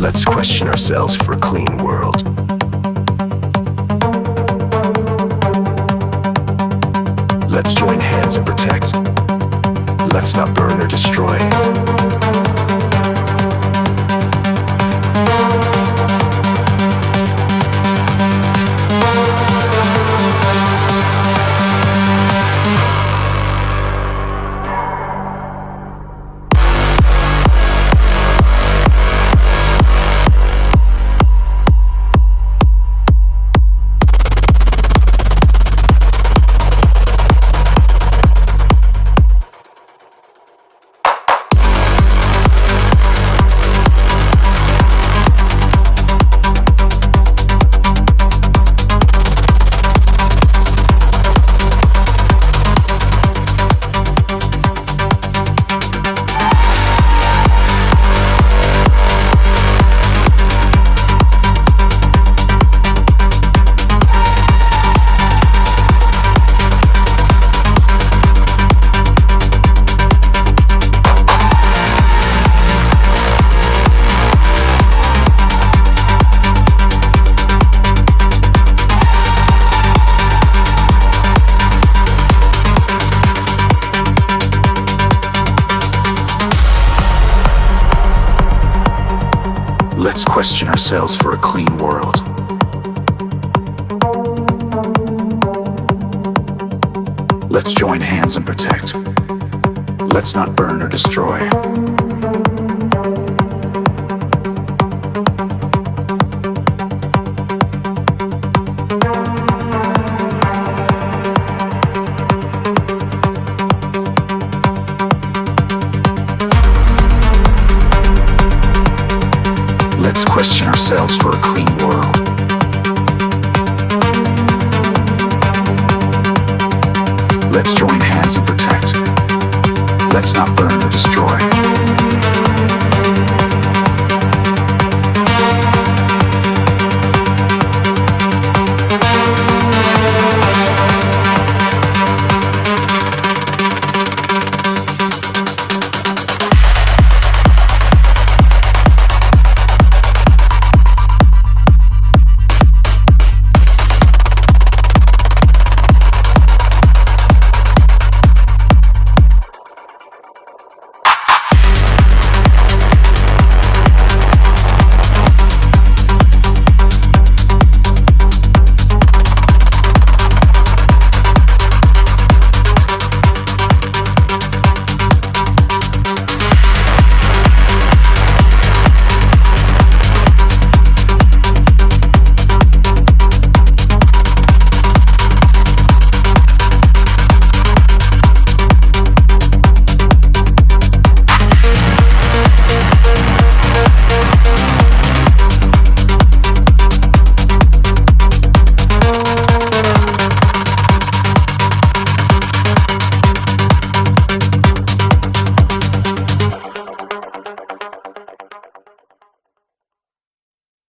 Let's question ourselves for a clean world. Let's join hands and protect. Let's not burn or destroy. Let's question ourselves for a clean world. Let's join hands and protect. Let's not burn or destroy. Let's question ourselves for a clean world. Let's join hands and protect. Let's not burn or destroy.